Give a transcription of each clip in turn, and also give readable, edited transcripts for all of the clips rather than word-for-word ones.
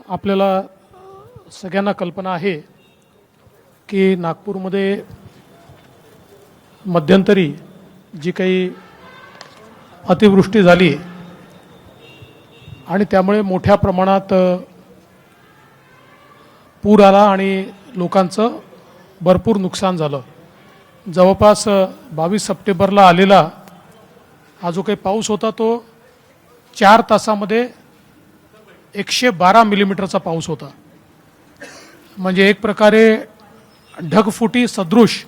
आपल्याला सगळ्यांना कल्पना आहे की नागपूरमध्ये मध्यंतरी जी काही अतिवृष्टी झाली आणि त्यामुळे मोठ्या प्रमाणात पूर आला आणि लोकांचं भरपूर नुकसान झालं. जवळपास 22 सप्टेंबरला आलेला हा जो काही पाऊस होता तो 4 तासामध्ये 112 मिलीमीटरचा पाऊस होता. म्हणजे एक प्रकारे ढगफुटी सदृश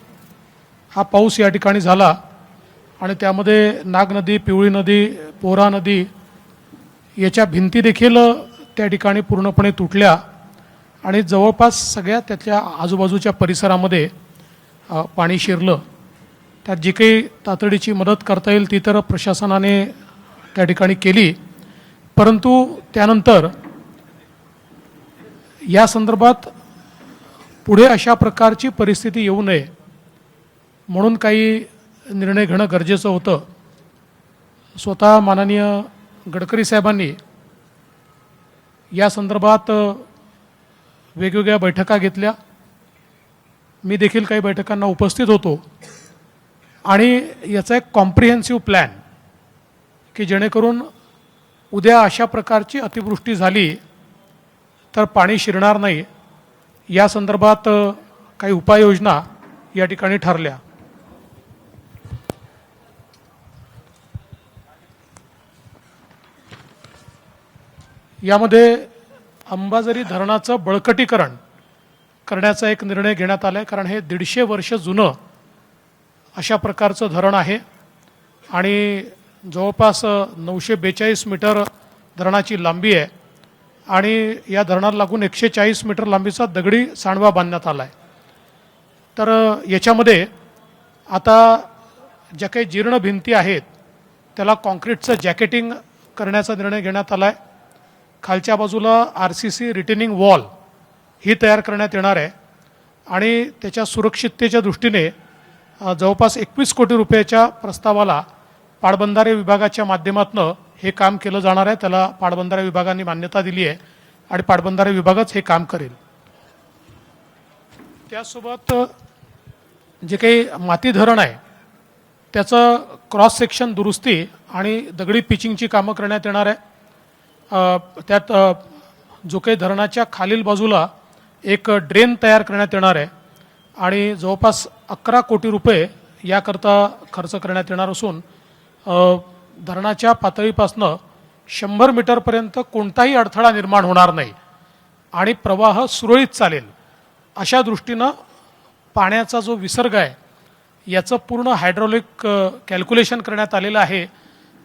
हा पाऊस या ठिकाणी झाला आणि त्यामध्ये नाग नदी, पिवळी नदी, पोहरा नदी याच्या भिंती देखील त्या ठिकाणी पूर्णपणे तुटल्या आणि जवळपास सगळ्या त्याच्या आजूबाजूच्या परिसरामध्ये पाणी शिरलं. त्यात जी काही तातडीची मदत करता येईल ती तर प्रशासनाने त्या ठिकाणी केली, परंतु त्यानंतर या संदर्भात पुढे अशा प्रकारची परिस्थिती येऊ नये म्हणून काही निर्णय घेणं गरजेचं होतं. स्वतः माननीय गडकरी साहेबांनी या संदर्भात वेगवेगळ्या बैठका घेतल्या. मी देखील काही बैठकांना उपस्थित होतो आणि याचा एक कॉम्प्रिहेन्सिव्ह प्लॅन की जेणेकरून उद्या अशा प्रकारची अतिवृष्टी झाली तर पाणी शिरणार नाही, या संदर्भात काही उपाययोजना या ठिकाणी ठरल्या. यामध्ये अंबाझरी धरणाचं बळकटीकरण करण्याचा एक निर्णय घेण्यात आला आहे, कारण हे 150 वर्ष जुनं अशा प्रकारचं धरण आहे आणि जवळपास 942 मीटर धरणाची लांबी आहे आणि या धरणाला लागून 140 मीटर लांबीचा दगडी सांडवा बांधण्यात आला आहे. तर याच्यामध्ये आता ज्या काही जीर्ण भिंती आहेत त्याला कॉन्क्रीटचं जॅकेटिंग करण्याचा निर्णय घेण्यात आला आहे. खालच्या बाजूला RCC रिटेनिंग वॉल ही तयार करण्यात येणार आहे आणि त्याच्या सुरक्षिततेच्या दृष्टीने जवळपास 21 कोटी रुपयाच्या प्रस्तावाला पाटबंधारे विभागाच्या माध्यमातून हे काम केलं जाणार आहे. त्याला पाटबंधारे विभागाने मान्यता दिली आहे आणि पाटबंधारे विभागच हे काम करेल. त्यासोबत जे काही माती धरण आहे त्याचं क्रॉस सेक्शन दुरुस्ती आणि दगडी पिचिंगची कामं करण्यात येणार आहे. त्यात जो काही धरणाच्या खालील बाजूला एक ड्रेन तयार करण्यात येणार आहे आणि जवळपास 11 कोटी रुपये याकरता खर्च करण्यात येणार असून धरणाच्या पातळीपासनं 100 मीटरपर्यंत कोणताही अडथळा निर्माण होणार नाही आणि प्रवाह सुरळीत चालेल अशा दृष्टीनं पाण्याचा जो विसर्ग आहे याचं पूर्ण हायड्रॉलिक कॅल्क्युलेशन करण्यात आलेलं आहे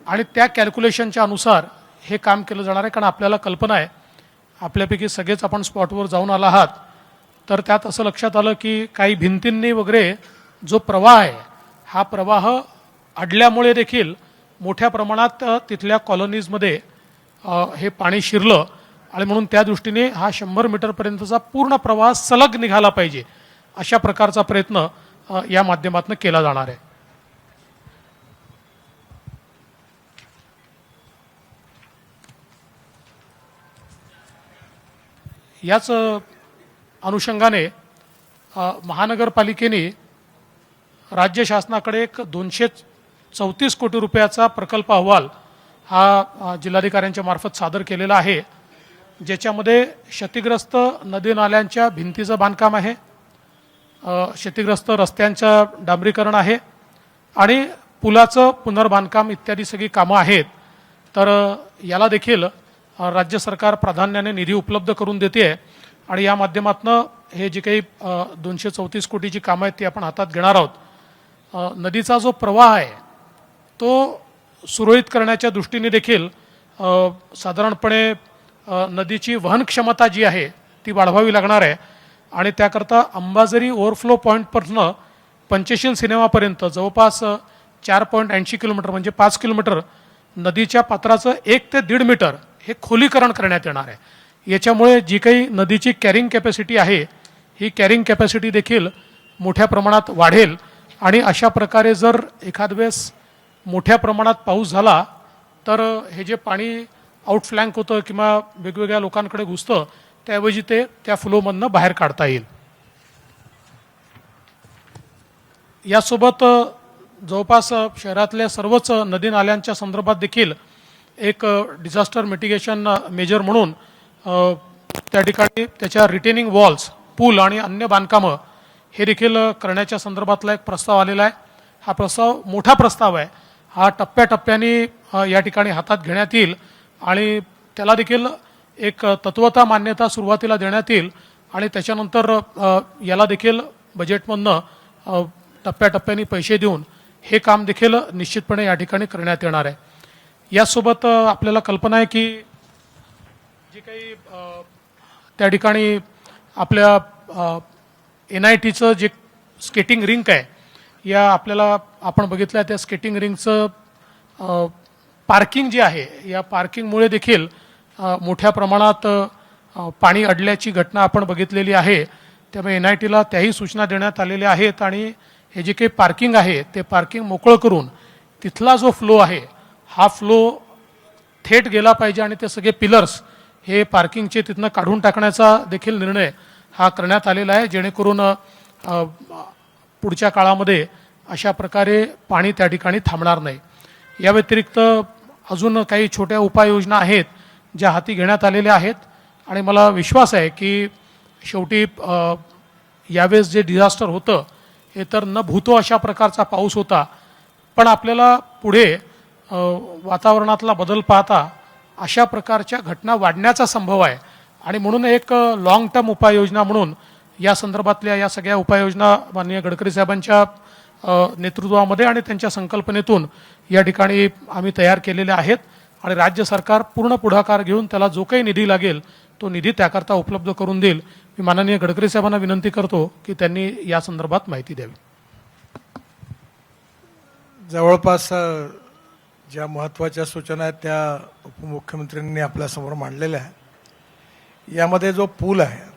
आणि त्या कॅल्क्युलेशनच्या अनुसार हे काम केलं जाणार आहे. कारण आपल्याला कल्पना आहे, आपल्यापैकी सगळेच आपण स्पॉटवर जाऊन आला आहात, तर त्यात असं लक्षात आलं की काही भिंतींनी वगैरे जो प्रवाह आहे हा प्रवाह अडल्यामुळे देखील मोठ्या प्रमाणात तिथल्या कॉलनीजमध्ये हे पाणी शिरलं आणि म्हणून त्या दृष्टीने हा 100 मीटरपर्यंतचा पूर्ण प्रवाह सलग निघाला पाहिजे अशा प्रकारचा प्रयत्न या माध्यमातून केला जाणार आहे. याच अनुषंगाने महानगरपालिकेने राज्य शासनाकडे एक 234 कोटी रुपयाचा प्रकल्प अहवाल हा जिल्हाधिकाऱ्यांच्या मार्फत सादर केलेला आहे, ज्याच्यामध्ये क्षतिग्रस्त नदी नाल्यांच्या भिंतीचं बांधकाम आहे, क्षतिग्रस्त रस्त्यांचं डांबरीकरण आहे आणि पुलाचं पुनर्बांधकाम इत्यादी सगळी कामं आहेत. तर याला देखील राज्य सरकार प्राधान्याने निधी उपलब्ध करून देते आहे आणि या माध्यमातून हे जे काही 234 कोटीची कामं आहेत ती आपण हातात घेणार आहोत. नदीचा जो प्रवाह आहे तो सुरळीत करण्याच्या दृष्टीने देखील साधारणपणे नदीची वहन क्षमता जी आहे ती वाढवावी लागणार आहे आणि त्याकरता अंबाझरी ओव्हरफ्लो पॉईंटपासून पंचशील सिनेमापर्यंत जवळपास 4.80 किलोमीटर म्हणजे 5 किलोमीटर नदीच्या पात्राचं 1 ते 1.5 मीटर हे खोलीकरण करण्यात येणार आहे. याच्यामुळे जी काही नदीची कॅरिंग कॅपॅसिटी आहे ही कॅरिंग कॅपॅसिटी देखील मोठ्या प्रमाणात वाढेल आणि अशा प्रकारे जर एखाद वेळेस मोठ्या प्रमाणात पाऊस झाला तर हे जे पाणी आउटफ्लँक होतं किंवा वेगवेगळ्या लोकांकडे घुसतं, त्याऐवजी ते त्या फ्लोमधनं बाहेर काढता येईल. यासोबत जवळपास शहरातल्या सर्वच नदी नाल्यांच्या संदर्भात देखील एक डिझास्टर मिटिगेशन मेजर म्हणून त्या ठिकाणी त्याच्या रिटेनिंग वॉल्स, पूल आणि अन्य बांधकामं हे देखील करण्याच्या संदर्भातला एक प्रस्ताव आलेला आहे. हा प्रस्ताव मोठा प्रस्ताव आहे. हा टप्प्याटप्प्याने या ठिकाणी हातात घेण्यात येईल आणि त्याला देखील एक तत्वता मान्यता सुरुवातीला देण्यात येईल आणि त्याच्यानंतर याला देखील बजेटमधनं टप्प्याटप्प्याने पैसे देऊन हे काम देखील निश्चितपणे या ठिकाणी करण्यात येणार आहे. यासोबत आपल्याला कल्पना आहे की जी काही त्या ठिकाणी आपल्या NITचं जे स्केटिंग रिंक आहे, या आपल्याला आपण बघितलं आहे त्या स्केटिंग रिंकचं पार्किंग जे आहे, या पार्किंगमुळे देखील मोठ्या प्रमाणात पाणी अडल्याची घटना आपण बघितलेली आहे. त्यामुळे NITला त्याही सूचना देण्यात आलेल्या आहेत आणि हे जे काही पार्किंग आहे ते पार्किंग मोकळं करून तिथला जो फ्लो आहे हा फ्लो थेट गेला पाहिजे आणि ते सगळे पिलर्स हे पार्किंगचे तिथनं काढून टाकण्याचा देखील निर्णय हा करण्यात आलेला आहे, जेणेकरून पुढच्या काळामध्ये अशा प्रकारे पाणी त्या ठिकाणी थांबणार नाही. या व्यतिरिक्त अजून काही छोट्या उपाययोजना आहेत ज्या हाती घेण्यात आलेल्या आहेत आणि मला विश्वास आहे की शेवटी यावेळेस जे डिझास्टर होतं हे तर न भूतो अशा प्रकारचा पाऊस होता, पण आपल्याला पुढे वातावरणातला बदल पाहता अशा प्रकारच्या घटना वाढण्याचा संभव आहे आणि म्हणून एक लॉंग टर्म उपाययोजना म्हणून या संदर्भातल्या या सगळ्या उपाययोजना माननीय गडकरी साहेबांच्या नेतृत्वामध्ये आणि त्यांच्या संकल्पनेतून या ठिकाणी आम्ही तयार केलेल्या आहेत आणि राज्य सरकार पूर्ण पुढाकार घेऊन त्याला जो काही निधी लागेल तो निधी त्याकरता उपलब्ध करून देईल. मी माननीय गडकरी साहेबांना विनंती करतो की त्यांनी या संदर्भात माहिती द्यावी. जवळपास ज्या महत्त्वाच्या सूचना आहेत त्या उपमुख्यमंत्र्यांनी आपल्यासमोर मांडलेल्या आहे. यामध्ये जो पूल आहे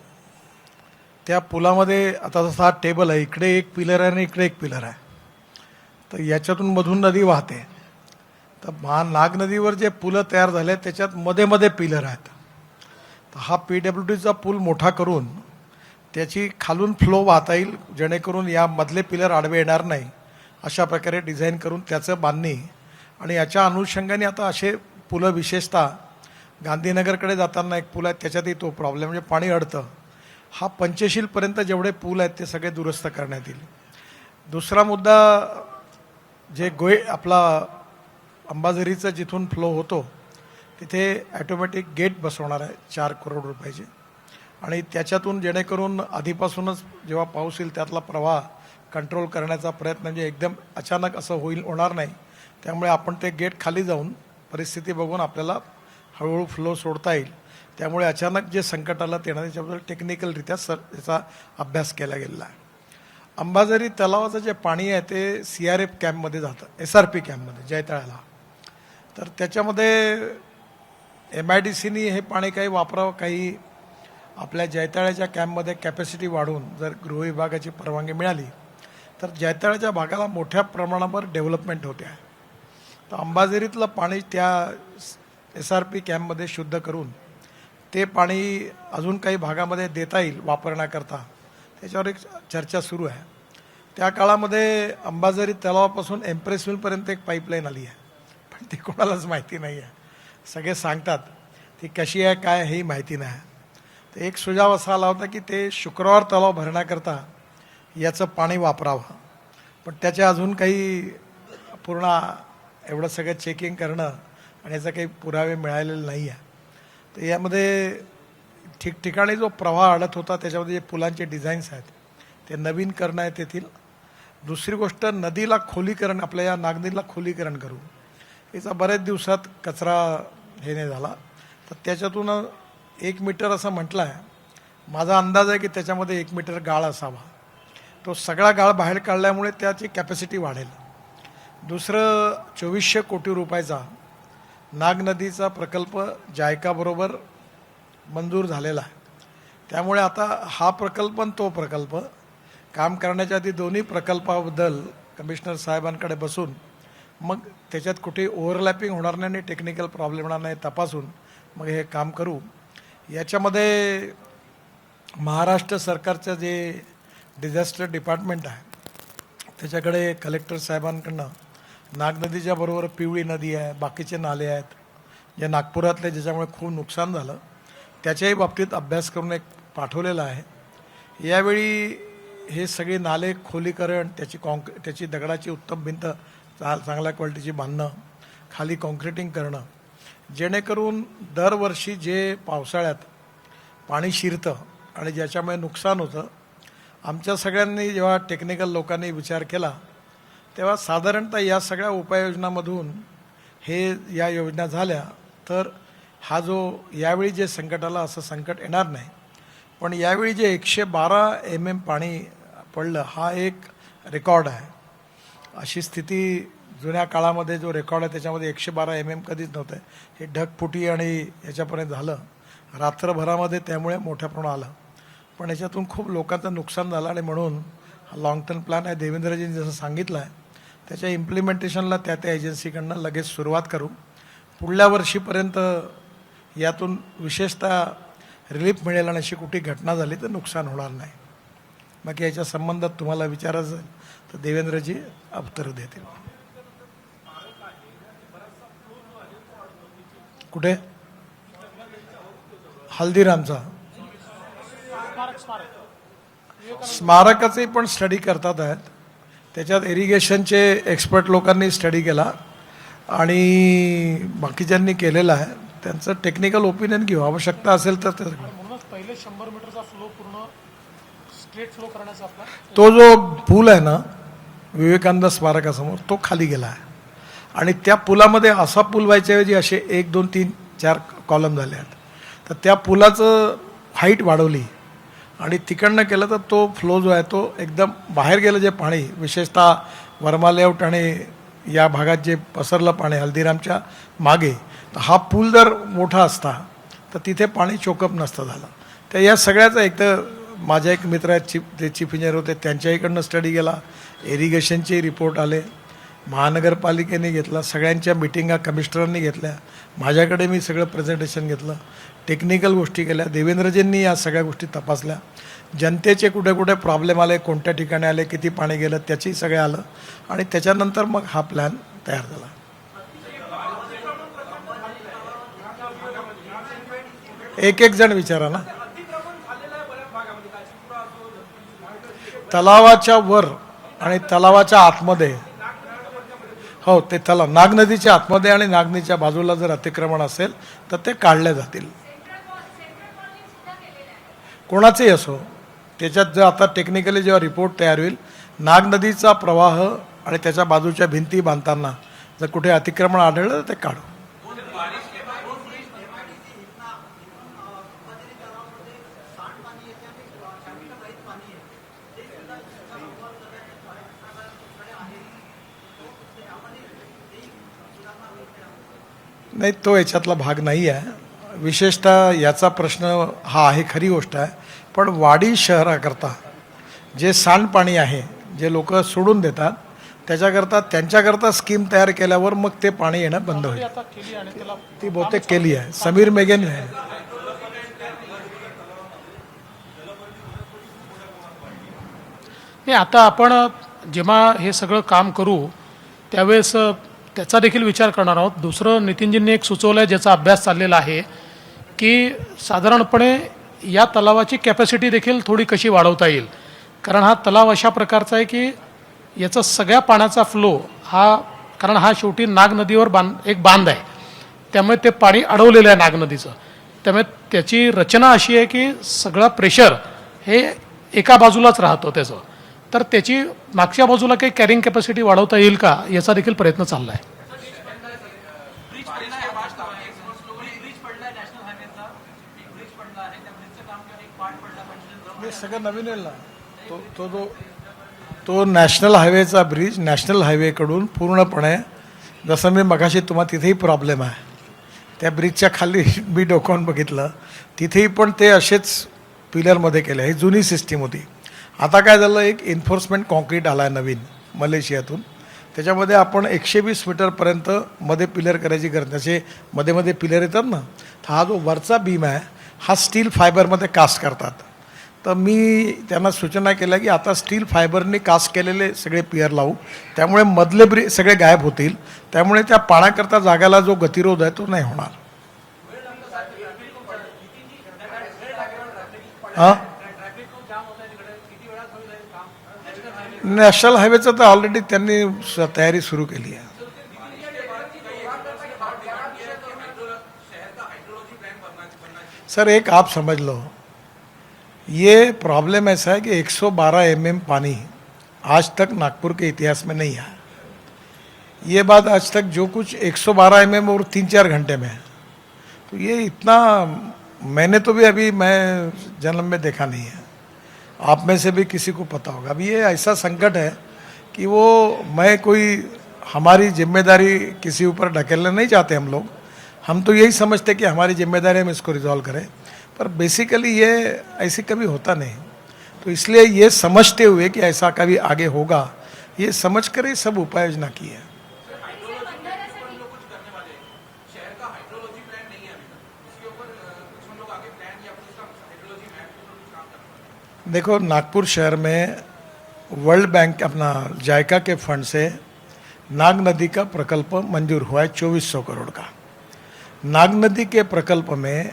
त्या पुलामध्ये आता जसा हा टेबल आहे, इकडे एक पिलर आहे आणि इकडे एक पिलर आहे, तर याच्यातून मधून नदी वाहते. तर नाग नदीवर जे पुलं तयार झाले त्याच्यात मध्ये मध्ये पिलर आहेत. तर हा PWDचा पूल मोठा करून त्याची खालून फ्लो वाहता येईल, जेणेकरून या मधले पिलर आडवे येणार नाही अशा प्रकारे डिझाईन करून त्याचं बांधणी. आणि याच्या अनुषंगाने आता असे पुलं विशेषतः गांधीनगरकडे जाताना एक पूल आहे त्याच्यातही तो प्रॉब्लेम म्हणजे पाणी अडतं. हा पंचशीलपर्यंत जेवढे पूल आहेत ते सगळे दुरुस्त करण्यात येईल. दुसरा मुद्दा जे आपला अंबाझरीचं जिथून फ्लो होतो तिथे ॲटोमॅटिक गेट बसवणार आहे 4 करोड रुपयाचे आणि त्याच्यातून जेणेकरून आधीपासूनच जेव्हा पाऊस येईल त्यातला प्रवाह कंट्रोल करण्याचा प्रयत्न म्हणजे एकदम अचानक असं होणार नाही. त्यामुळे आपण ते गेट खाली जाऊन परिस्थिती बघून आपल्याला हळूहळू फ्लो सोडता येईल. त्यामुळे अचानक जे संकट आलं ते त्याच्याबद्दल टेक्निकलरित्या त्याचा अभ्यास केला गेलेला आहे. अंबाझरी तलावाचं जे पाणी आहे ते CRF कॅम्पमध्ये जातं, SRP कॅम्पमध्ये जयतळ्याला. तर त्याच्यामध्ये MIDCनी हे पाणी काही वापरावं, काही आपल्या जयतळ्याच्या कॅम्पमध्ये कॅपॅसिटी वाढवून जर गृहविभागाची परवानगी मिळाली तर जयतळ्याच्या भागाला मोठ्या प्रमाणावर डेव्हलपमेंट होते आहे. तर अंबाझरीतलं पाणी त्या SRP कॅम्पमध्ये शुद्ध करून ते पाणी अजून काही भागामध्ये देता येईल वापरण्याकरता, त्याच्यावर एक चर्चा सुरू आहे. त्या काळामध्ये अंबाझरी तलावापासून एम्प्रेस मिलपर्यंत एक पाईपलाईन आली आहे, पण ती कोणालाच माहिती नाही आहे. सगळे सांगतात ती कशी आहे काय हेही माहिती नाही. तर एक सुझाव असा आला होता की ते शुक्रवार तलाव भरण्याकरता याचं पाणी वापरावं, पण त्याच्या अजून काही पूर्ण एवढं सगळं चेकिंग करणं आणि याचा काही पुरावे मिळालेले नाही आहे. तर यामध्ये ठिकठिकाणी जो प्रवाह अडत होता त्याच्यामध्ये जे पुलांचे डिझाईन्स आहेत ते नवीन करण्यात येतील. दुसरी गोष्ट नदीला खोलीकरण, आपल्या या नागनदीला खोलीकरण करू. याचा बऱ्याच दिवसात कचरा हे नाही झाला, तर त्याच्यातून 1 मीटर असं म्हटलं आहे. माझा अंदाज आहे की त्याच्यामध्ये 1 मीटर गाळ असावा. तो सगळा गाळ बाहेर काढल्यामुळे त्याची कॅपॅसिटी वाढेल. दुसरं 2400 कोटी रुपयाचा नाग नदीचा प्रकल्प जायकाबरोबर मंजूर झालेला आहे. त्यामुळे आता हा प्रकल्प आणि तो प्रकल्प काम करण्याच्या आधी दोन्ही प्रकल्पाबद्दल कमिशनर साहेबांकडे बसून मग त्याच्यात कुठे ओव्हरलॅपिंग होणार नाही आणि टेक्निकल प्रॉब्लेम होणार नाही तपासून मग हे काम करू. याच्यामध्ये महाराष्ट्र सरकारचं जे डिझास्टर डिपार्टमेंट आहे त्याच्याकडे कलेक्टर साहेबांकडनं नाग नदीच्या बरोबर पिवळी नदी आहे, बाकीचे नाले आहेत जे नागपुरातले ज्याच्यामुळे खूप नुकसान झालं त्याच्याही बाबतीत अभ्यास करून एक पाठवलेला आहे. यावेळी हे सगळे नाले खोलीकरण, त्याची दगडाची उत्तम भिंत चांगल्या क्वालिटीची बांधणं, खाली कॉन्क्रिटिंग करणं, जेणेकरून दरवर्षी जे पावसाळ्यात पाणी शिरतं आणि ज्याच्यामुळे नुकसान होतं, आमच्या सगळ्यांनी जेव्हा टेक्निकल लोकांनी विचार केला तेव्हा साधारणतः या सगळ्या उपाययोजनांमधून या योजना झाल्या तर हा जो यावेळी जे संकट आलं असं संकट येणार नाही. पण यावेळी जे 112 mm पाणी पडलं हा एक रेकॉर्ड आहे. अशी स्थिती जुन्या काळामध्ये जो रेकॉर्ड आहे त्याच्यामध्ये 112 mm कधीच नव्हतं. हे ढगफुटी आणि याच्यापर्यंत झालं रात्रभरामध्ये, त्यामुळे मोठ्या प्रमाणात आलं. पण याच्यातून खूप लोकांचं नुकसान झालं आणि म्हणून हा लाँग टर्म प्लॅन आहे. देवेंद्रजींनी जसं सांगितलं आहे त्याच्या इम्प्लिमेंटेशनला त्या एजन्सीकडनं लगेच सुरुवात करू. पुढल्या वर्षीपर्यंत यातून विशेषतः रिलीफ मिळेल आणि अशी कुठे घटना झाली तर नुकसान होणार नाही. बाकी याच्या संबंधात तुम्हाला विचारायचं तर देवेंद्रजी उत्तर देतील. कुठे? हल्दीरामचा स्मारकाचे पण स्टडी करतात आहेत. त्याच्यात इरिगेशनचे एक्सपर्ट लोकांनी स्टडी केला आणि बाकीच्यांनी केलेला आहे. त्यांचं टेक्निकल ओपिनियन घेऊ, आवश्यकता असेल तर म्हणूनच पहिले 100 मीटरचा फ्लो पूर्ण स्ट्रेट फ्लो करण्याचा आपला तो जो पूल आहे ना विवेकानंद स्मारकासमोर तो खाली गेला आहे आणि त्या पुलामध्ये असा पूल व्हायच्याऐवजी असे 1 2 3 4 कॉलम झाले आहेत. तर त्या पुलाचं हाईट वाढवली आणि तिकडनं केलं तर तो फ्लो जो आहे तो एकदम बाहेर गेलं. जे पाणी विशेषतः वर्मा लेआउट आणि या भागात जे पसरलं पाणी हल्दीरामच्या मागे, तर हा पूल जर मोठा असता तर तिथे पाणी चोकअप नसतं झालं. तर या सगळ्याचा एक तर माझ्या एक मित्र आहेत ते चीफ इंजिनियर होते त्यांच्याकडनं स्टडी केला, इरिगेशनचे रिपोर्ट आले, महानगरपालिकेने घेतला, सगळ्यांच्या मिटिंगा कमिशनरांनी घेतल्या, माझ्याकडे मी सगळं प्रेझेंटेशन घेतलं, टेक्निकल गोष्टी केल्या, देवेंद्रजींनी या सगळ्या गोष्टी तपासल्या, जनतेचे कुठे कुठे प्रॉब्लेम आले, कोणत्या ठिकाणी आले, किती पाणी गेलं त्याचंही सगळं आलं आणि त्याच्यानंतर मग हा प्लॅन तयार झाला. एक जण विचारा ना. तलावाच्या वर आणि तलावाच्या आतमध्ये, हो ते तलाव नाग नदीच्या आतमध्ये आणि नाग नदीच्या बाजूला जर अतिक्रमण असेल तर ते काढले जातील. कोणाचेही असो, त्याच्यात जर आता टेक्निकली जेव्हा रिपोर्ट तयार होईल, नाग नदीचा प्रवाह आणि त्याच्या बाजूच्या भिंती बांधताना जर कुठे अतिक्रमण आढळलं तर ते काढू. नाही, तो याच्यातला भाग नाही आहे. विशेषतः याचा प्रश्न हा आहे, खरी गोष्ट आहे. पण वाडी शहराकरता जे सांडपाणी आहे जे लोक सोडून देतात त्याच्याकरता त्यांच्याकरता स्कीम तयार केल्यावर मग ते पाणी येणं बंद होईल. ती बहुतेक केली आहे, समीर मेघेने आहे. नाही, आता आपण जेव्हा हे सगळं काम करू त्यावेळेस त्याचा देखील विचार करणार आहोत. दुसरं नितीनजींनी एक सुचवलं आहे ज्याचा अभ्यास चाललेला आहे की साधारणपणे या तलावाची कॅपॅसिटी देखील थोडी कशी वाढवता येईल. कारण हा तलाव अशा प्रकारचा आहे की याचा सगळ्या पाण्याचा फ्लो हा, कारण हा शेवटी नाग नदीवर एक बांध आहे, त्यामुळे ते पाणी अडवलेलं आहे नाग नदीचं. त्यामुळे त्याची रचना अशी आहे की सगळं प्रेशर हे एका बाजूलाच राहतो त्याचं. तर त्याची मागच्या बाजूला काही कॅरिंग कॅपॅसिटी वाढवता येईल का याचा देखील प्रयत्न चालला आहे. सगळं नवीन येईल ना. तो नॅशनल हायवेचा ब्रिज नॅशनल हायवेकडून पूर्णपणे, जसं मी मगाशी तुम्हाला तिथेही प्रॉब्लेम आहे, त्या ब्रिजच्या खाली मी डोकावून बघितलं तिथेही पण ते असेच पिलरमध्ये केले. ही जुनी सिस्टीम होती. आता काय झालं, एक एन्फोर्समेंट कॉन्क्रीट आला आहे नवीन मलेशियातून, त्याच्यामध्ये आपण 120 मीटरपर्यंत मध्ये पिलर करायची गरज नाही. असे मध्ये मध्ये पिलर येतात ना, तर हा जो वरचा बीम आहे हा स्टील फायबरमध्ये कास्ट करतात. तर मी त्यांना सूचना केल्या की आता स्टील फायबरने कास्ट केलेले सगळे पियर लावू, त्यामुळे मधले सगळे गायब होतील, त्यामुळे त्या पाण्याकरता जागाला जो गतिरोध आहे तो नाही होणार. हां, नॅशनल हायवेचं तर ऑलरेडी त्यांनी तयारी सुरू केली आहे. सर एक आप समझ लो, ये प्रॉब्लम ऐसा है कि 112 mm पानी आज तक नागपुर के इतिहास में नहीं आया. ये बात आज तक जो कुछ 112 mm और 3-4 घंटे में है, तो ये इतना मैंने तो भी अभी मैं जन्म में देखा नहीं है. आप में से भी किसी को पता होगा. अभी ये ऐसा संकट है कि वो मैं कोई हमारी जिम्मेदारी किसी ऊपर ढकेलना नहीं चाहते हम लोग. हम तो यही समझते कि हमारी जिम्मेदारी हम इसको रिजॉल्व करें, पर बेसिकली ये ऐसे कभी होता नहीं. तो इसलिए ये समझते हुए कि ऐसा कभी आगे होगा, ये समझ कर ही सब उपाय योजना की है. देखो, नागपुर शहर में वर्ल्ड बैंक अपना जायका के फंड से नाग नदी का प्रकल्प मंजूर हुआ है 2400 करोड़ का. नाग नदी के प्रकल्प में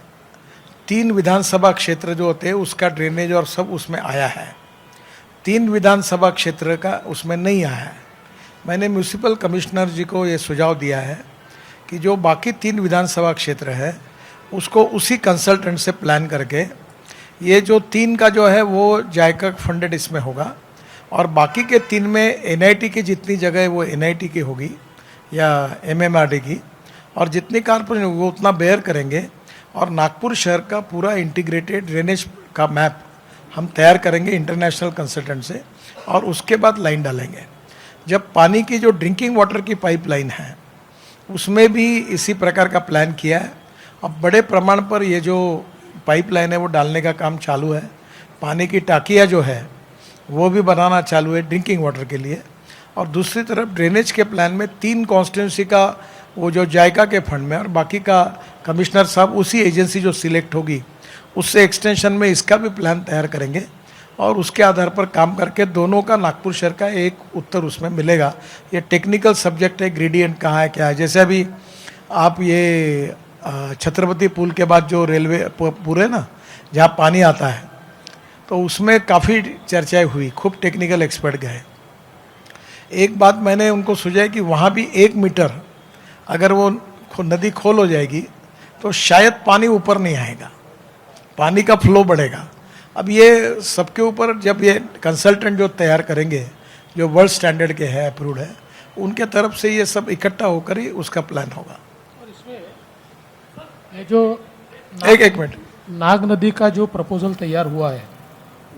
3 विधानसभा क्षेत्र जो होते हैं उसका ड्रेनेज और सब उसमें आया है. 3 विधानसभा क्षेत्र का उसमें नहीं आया है. मैंने म्यूनिसिपल कमिश्नर जी को ये सुझाव दिया है कि जो बाकी 3 विधानसभा क्षेत्र है उसको उसी कंसल्टेंट से प्लान करके, ये जो 3 का जो है वो जायका फंडेड इसमें होगा, और बाकी के 3 में एनआईटी की जितनी जगह है वो एनआईटी की होगी या एमएमआरडी की, और जितनी कारपोरेशन वो उतना बेयर करेंगे. और नागपुर शहर का पूरा इंटीग्रेटेड ड्रेनेज का मैप हम तैयार करेंगे इंटरनेशनल कंसल्टेंट से, और उसके बाद लाइन डालेंगे. जब पानी की जो ड्रिंकिंग वाटर की पाइपलाइन है उसमें भी इसी प्रकार का प्लान किया है. अब बड़े प्रमाण पर ये जो पाइपलाइन है वो डालने का काम चालू है. पानी की टाकियाँ जो है वो भी बनाना चालू है ड्रिंकिंग वाटर के लिए. और दूसरी तरफ ड्रेनेज के प्लान में 3 कॉन्स्टिट्यूंसी का वो जो जायका के फंड में, और बाकी का कमिश्नर साहब उसी एजेंसी जो सिलेक्ट होगी उससे एक्सटेंशन में इसका भी प्लान तैयार करेंगे, और उसके आधार पर काम करके दोनों का नागपुर शहर का एक उत्तर उसमें मिलेगा. ये टेक्निकल सब्जेक्ट है, ग्रेडियंट कहाँ है क्या है. जैसे अभी आप ये छत्रपति पुल के बाद जो रेलवे पुल है ना जहाँ पानी आता है, तो उसमें काफ़ी चर्चाएं हुई, खूब टेक्निकल एक्सपर्ट गए. एक बात मैंने उनको सुझाई कि वहाँ भी 1 मीटर अगर वो नदी खोल हो जाएगी तो शायद पानी ऊपर नहीं आएगा, पानी का फ्लो बढ़ेगा. अब ये सबके ऊपर जब ये कंसल्टेंट जो तैयार करेंगे जो वर्ल्ड स्टैंडर्ड के है, अप्रूव्ड है, उनके तरफ से ये सब इकट्ठा होकर ही उसका प्लान होगा. और इसमें ये जो एक मिनट, नाग नदी का जो प्रपोजल तैयार हुआ है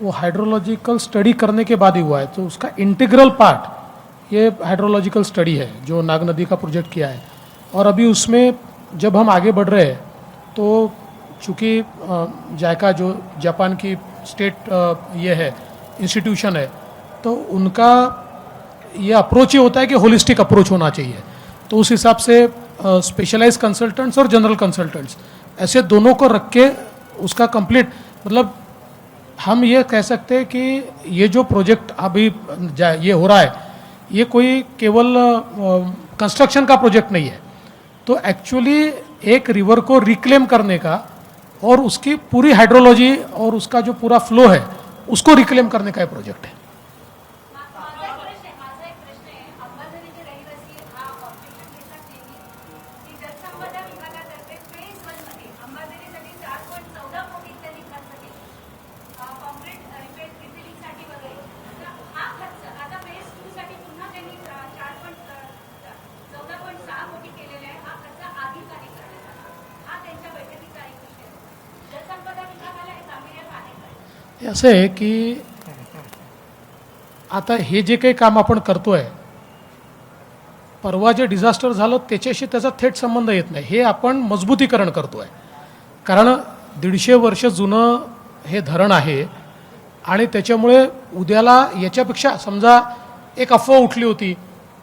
वो हाइड्रोलॉजिकल स्टडी करने के बाद ही हुआ है. तो उसका इंटीग्रल पार्ट ये हाइड्रोलॉजिकल स्टडी है जो नाग नदी का प्रोजेक्ट किया है. और अभी उसमें जब हम आगे बढ़ रहे हैं तो चूँकि जायका जो जापान की स्टेट ये है इंस्टीट्यूशन है, तो उनका ये अप्रोच ये होता है कि होलिस्टिक अप्रोच होना चाहिए. तो उस हिसाब से स्पेशलाइज कंसल्टेंट्स और जनरल कंसल्टेंट्स ऐसे दोनों को रख के उसका कंप्लीट, मतलब हम ये कह सकते हैं कि ये जो प्रोजेक्ट अभी ये हो रहा है ये कोई केवल कंस्ट्रक्शन का प्रोजेक्ट नहीं है. तो एक्चुअली एक रिवर को रिक्लेम करने का और उसकी पूरी हाइड्रोलॉजी और उसका जो पूरा फ्लो है उसको रिक्लेम करने का प्रोजेक्ट है. असं आहे की आता हे जे काही काम आपण करतोय, परवा जे डिझास्टर झालं त्याच्याशी त्याचा थेट संबंध येत नाही. हे आपण मजबूतीकरण करतोय, कारण 150 वर्ष जुनं हे धरण आहे आणि त्याच्यामुळे उद्याला याच्यापेक्षा समजा एक अफवा उठली होती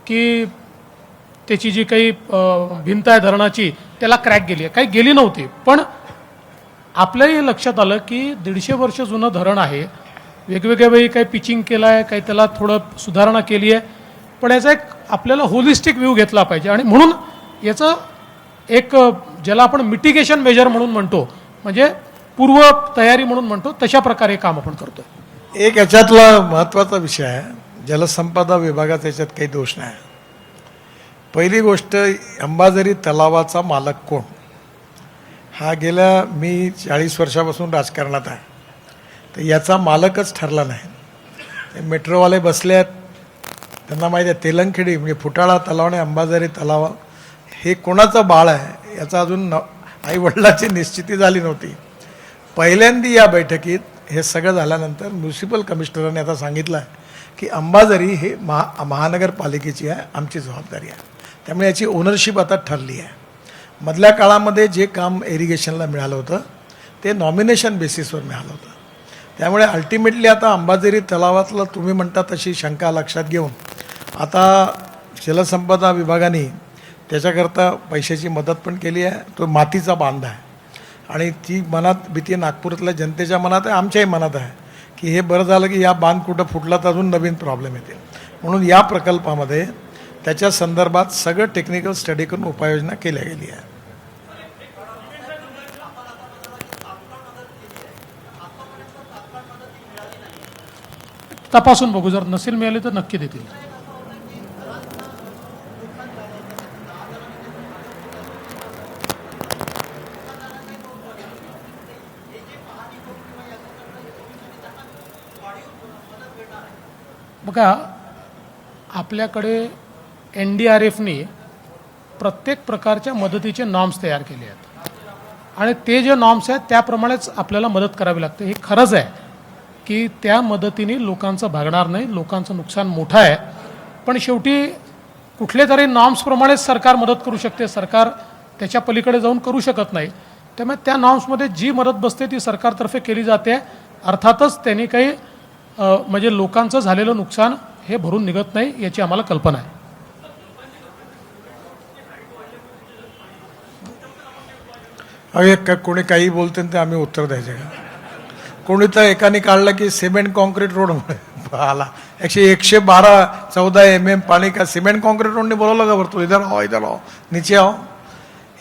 की त्याची जी काही भिंत आहे धरणाची त्याला क्रॅक गेली आहे, काही गेली नव्हती. पण आपल्याही लक्षात आलं की 150 वर्ष जुनं धरण आहे, वेगवेगळ्या वेळी काही पिचिंग केलं आहे, काही त्याला थोडं सुधारणा केली आहे, पण याचा एक आपल्याला होलिस्टिक व्ह्यू घेतला पाहिजे. आणि म्हणून याचं एक ज्याला आपण मिटिगेशन मेजर म्हणून म्हणतो, म्हणजे पूर्व तयारी म्हणून म्हणतो, तशा प्रकारे काम आपण करतोय. एक याच्यातला महत्त्वाचा विषय आहे, जलसंपदा विभागाचा याच्यात काही दोष नाही. पहिली गोष्ट, अंबाझरी तलावाचा मालक कोण, हा गेल्या मी 40 वर्षापासून राजकारणात आहे, तर याचा मालकच ठरला नाही. ते मेट्रोवाले बसले आहेत, त्यांना माहिती आहे तेलंगखेडी म्हणजे फुटाळा तलाव आणि अंबाझरी तलाव हे कोणाचं बाळ आहे याचा अजून आईवडिलाची निश्चिती झाली नव्हती. पहिल्यांदा या बैठकीत हे सगळं झाल्यानंतर म्युन्सिपल कमिशनरांनी आता सांगितलं आहे की अंबाझरी हे महानगरपालिकेची आहे, आमची जबाबदारी आहे. त्यामुळे याची ओनरशिप आता ठरली आहे. मधल्या काळामध्ये जे काम इरिगेशनला मिळालं होतं ते नॉमिनेशन बेसिसवर मिळालं होतं. त्यामुळे अल्टिमेटली आता अंबाझरी तलावातलं तुम्ही म्हणता तशी शंका लक्षात घेऊन आता जलसंपदा विभागाने त्याच्याकरता पैशाची मदत पण केली आहे. तो मातीचा बांध आहे आणि ती मनात भीती नागपुरातल्या जनतेच्या मनात आहे, आमच्याही मनात आहे की हे बरं झालं की या बांध कुठं फुटला तर अजून नवीन प्रॉब्लेम येतील. म्हणून या प्रकल्पामध्ये त्याच्या संदर्भात सगळं टेक्निकल स्टडी करून उपाययोजना केल्या गेली आहे. तपासून बघू, जर नसेल मिळाले तर नक्की देतील. बघा, आपल्याकडे NDRFने प्रत्येक प्रकारच्या मदतीचे नॉर्म्स तयार केले आहेत आणि ते जे नॉर्म्स आहेत त्याप्रमाणेच आपल्याला मदत करावी लागते. हे खरंच आहे की त्या मदतीने लोकांचं भागणार नाही, लोकांचं नुकसान मोठं आहे, पण शेवटी कुठले तरी नॉर्म्सप्रमाणेच सरकार मदत करू शकते, सरकार त्याच्या पलीकडे जाऊन करू शकत नाही. त्यामुळे त्या नॉर्म्समध्ये जी मदत बसते ती सरकारतर्फे केली जाते. अर्थातच त्यांनी काही म्हणजे लोकांचं झालेलं नुकसान हे भरून निघत नाही याची आम्हाला कल्पना आहे. अरे कोणी काही बोलते ते आम्ही उत्तर द्यायचे का? कोणी तर एकाने काढलं की सिमेंट कॉन्क्रीट रोड आला 112-14 mm पाणी का सिमेंट कॉन्क्रीट रोडने बोलवलं का भरतो, इधर आओ नीचे आओ.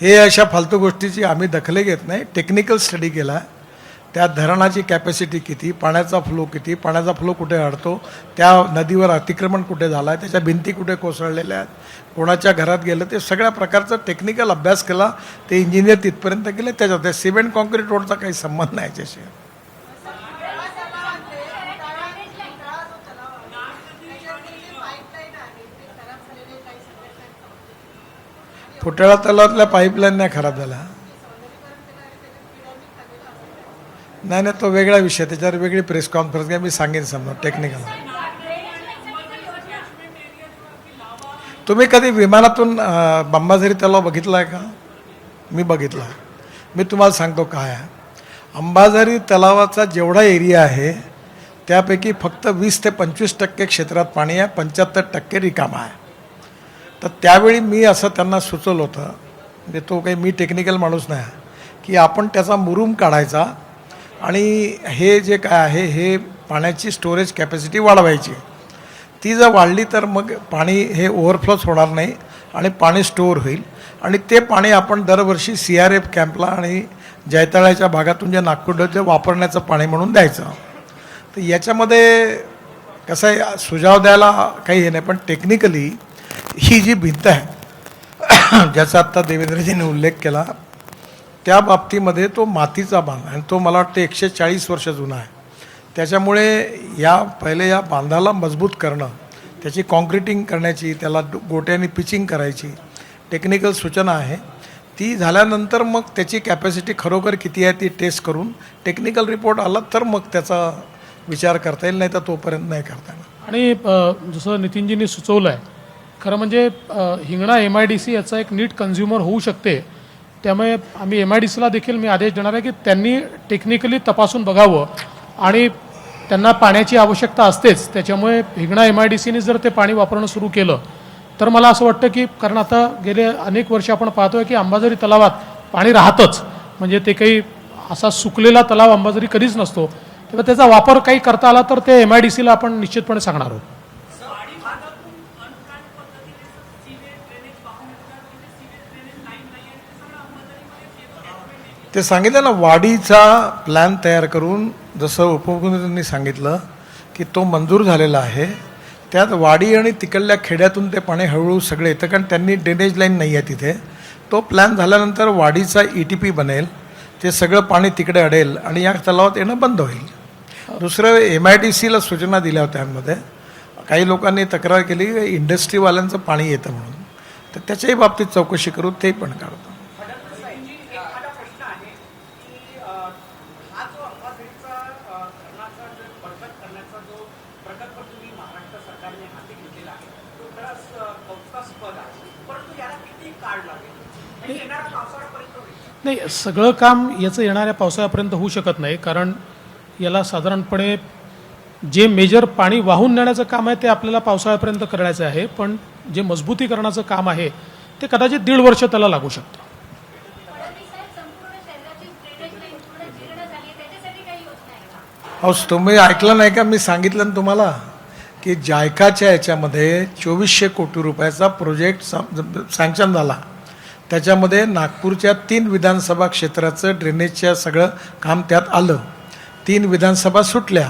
हे अशा फालतू गोष्टीची आम्ही दखले घेत नाही. टेक्निकल स्टडी केला, त्या धरणाची कॅपॅसिटी किती, पाण्याचा फ्लो किती, पाण्याचा फ्लो कुठे अडतो, त्या नदीवर अतिक्रमण कुठे झालं आहे, त्याच्या भिंती कुठे कोसळलेल्या आहेत, कोणाच्या घरात गेलं, ते सगळ्या प्रकारचा टेक्निकल अभ्यास केला. ते इंजिनियर तिथपर्यंत गेले. त्याच्यात त्या सिमेंट कॉन्क्रीट रोडचा काही संबंध नाही याच्याशी. फुटाळा तलावातल्या पाईपलाईन नाही खराब झाला, नाही तो वेगळा विषय, त्याच्यावर वेगळी प्रेस कॉन्फरन्स घ्या, मी सांगेन समजा टेक्निकल. तुम्ही कधी विमानातून अंबाझरी तलाव बघितला आहे का? मी बघितला. मी तुम्हाला सांगतो काय आहे. अंबाझरी तलावाचा जेवढा एरिया आहे त्यापैकी फक्त 20 ते 25% क्षेत्रात पाणी आहे, 75% रिकामा आहे. तर त्यावेळी मी असं त्यांना सुचवलं होतं, म्हणजे तो काही मी टेक्निकल माणूस नाही, की आपण त्याचा मुरूम काढायचा आणि हे जे काय आहे हे पाण्याची स्टोरेज कॅपॅसिटी वाढवायची. ती जर वाढली तर मग पाणी हे ओव्हरफ्लोच होणार नाही आणि पाणी स्टोअर होईल आणि ते पाणी आपण दरवर्षी CRF कॅम्पला आणि जैताळ्याच्या भागातून जे नागपूर ते वापरण्याचं पाणी म्हणून द्यायचं. तर याच्यामध्ये कसं आहे, सुझाव द्यायला काही हे नाही, पण टेक्निकली ही जी भिंत आहे ज्याचा आत्ता देवेंद्रजींनी उल्लेख केला, त्या बाबतीमध्ये तो मातीचा बांध आणि तो मला वाटतं 140 वर्ष जुना आहे. त्याच्यामुळे पहिले या बांधाला मजबूत करणं, त्याची कॉन्क्रिटिंग करण्याची, त्याला गोट्याने पिचिंग करायची टेक्निकल सूचना आहे. ती झाल्यानंतर मग त्याची कॅपॅसिटी खरोखर किती आहे ती टेस्ट करून टेक्निकल रिपोर्ट आला तर मग त्याचा विचार करता येईल, नाही तर तोपर्यंत नाही करता येणार. आणि जसं नितीनजींनी सुचवलं आहे, खरं म्हणजे हिंगणा MIDC याचा एक नीट कन्झ्युमर होऊ शकते. त्यामुळे आम्ही MIDCला देखील मी आदेश देणार आहे की त्यांनी टेक्निकली तपासून बघावं आणि त्यांना पाण्याची आवश्यकता असतेच, त्याच्यामुळे हिंगणा MIDCने जर ते पाणी वापरणं सुरू केलं तर मला असं वाटतं की कारण आता गेले अनेक वर्ष आपण पाहतोय की अंबाझरी तलावात पाणी राहतंच, म्हणजे ते काही असा सुकलेला तलाव अंबाझरी कधीच नसतो. तेव्हा त्याचा वापर काही करता आला तर ते MIDCला आपण निश्चितपणे सांगणार आहोत. ते सांगितलं ना, वाढीचा प्लॅन तयार करून, जसं उपमुख्यमंत्र्यांनी सांगितलं की तो मंजूर झालेला आहे. त्यात वाडी आणि तिकडल्या खेड्यातून ते पाणी हळूहळू सगळे येतं, कारण त्यांनी ड्रेनेज लाईन नाही आहे तिथे. तो प्लॅन झाल्यानंतर वाडीचा ETP बनेल, ते सगळं पाणी तिकडे अडेल आणि या तलावात येणं बंद होईल. दुसरं, MIDCला सूचना दिल्या होत्या त्यामध्ये. काही लोकांनी तक्रार केली इंडस्ट्रीवाल्यांचं पाणी येतं म्हणून, तर त्याच्याही बाबतीत चौकशी करू, ते पण काढतो. नाही, सगळं काम याचं येणाऱ्या पावसाळ्यापर्यंत होऊ शकत नाही, कारण याला साधारणपणे जे मेजर पाणी वाहून नेण्याचं काम आहे ते आपल्याला पावसाळ्यापर्यंत करायचं आहे, पण जे मजबूतीकरणाचं काम आहे ते कदाचित 1.5 वर्ष त्याला लागू शकतं. अहो, तुम्ही ऐकलं नाही का? मी सांगितलं ना तुम्हाला की जायकाच्या याच्यामध्ये 2400 कोटी रुपयाचा प्रोजेक्ट सँक्शन झाला. त्याच्यामध्ये नागपूरच्या 3 विधानसभा क्षेत्राचं ड्रेनेजच्या सगळं काम त्यात आलं. 3 विधानसभा सुटल्या.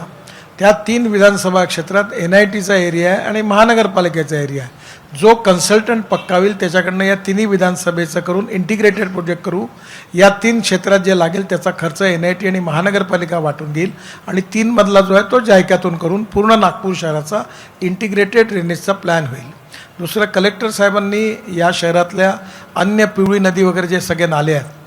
त्या 3 विधानसभा क्षेत्रात NITचा एरिया आहे आणि महानगरपालिकेचा एरिया आहे. जो कन्सल्टंट पक्का होईल त्याच्याकडनं या 3 विधानसभेचं करून इंटिग्रेटेड प्रोजेक्ट करू. या 3 क्षेत्रात जे लागेल त्याचा खर्च NIT आणि महानगरपालिका वाटून घेईल आणि 3 मधला जो आहे तो जायकातून करून पूर्ण नागपूर शहराचा इंटिग्रेटेड ड्रेनेजचा प्लॅन होईल. दुसरं, कलेक्टर साहेबांनी या शहरातल्या अन्य पिवळी नदी वगैरे जे सगळे नाले आहेत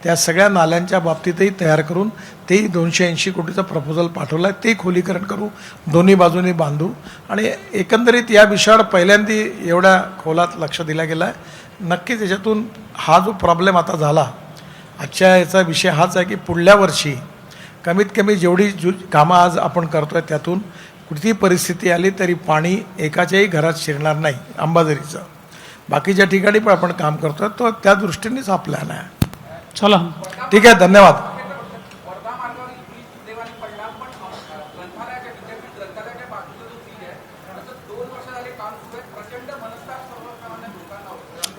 त्या सगळ्या नाल्यांच्या बाबतीतही तयार करून तेही 280 कोटीचं प्रपोजल पाठवलं आहे. ते खोलीकरण करू, दोन्ही बाजूनी बांधू आणि एकंदरीत या विषयावर पहिल्यांदा एवढ्या खोलात लक्ष दिलं गेलं आहे. नक्कीच त्याच्यातून हा जो प्रॉब्लेम आता झाला, आजच्या याचा विषय हाच आहे की पुढल्या वर्षी कमीत कमी जेवढी कामं आज आपण करतो आहे त्यातून कुठलीही परिस्थिती आली तरी पाणी एकाच्याही घरात शिरणार नाही अंबाझरीचं. बाकीच्या ठिकाणी पण आपण काम करतो आहे, तो त्या दृष्टीनेच हा प्लॅन आहे. चला, ठीक आहे, धन्यवाद.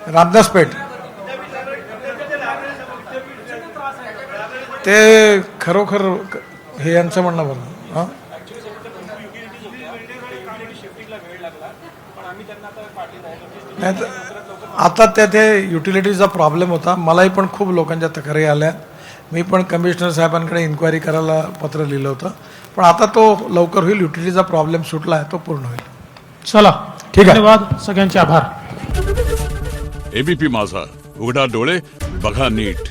रामदास पेठ ते खरोखर हे यांचं म्हणणं बरं. हां, नाही तर आता ते युटिलिटीचा प्रॉब्लेम होता. मलाही पण खूप लोकांच्या तक्रारी आल्या. मी पण कमिशनर साहेबांकडे इन्क्वायरी करायला पत्र लिहिलं होतं, पण आता तो लवकर होईल. युटिलिटीचा प्रॉब्लेम सुटला आहे, तो पूर्ण होईल. चला, ठीक आहे. धन्यवाद, सगळ्यांचे आभार. ABP माझा, उघडा डोळे बघा नीट.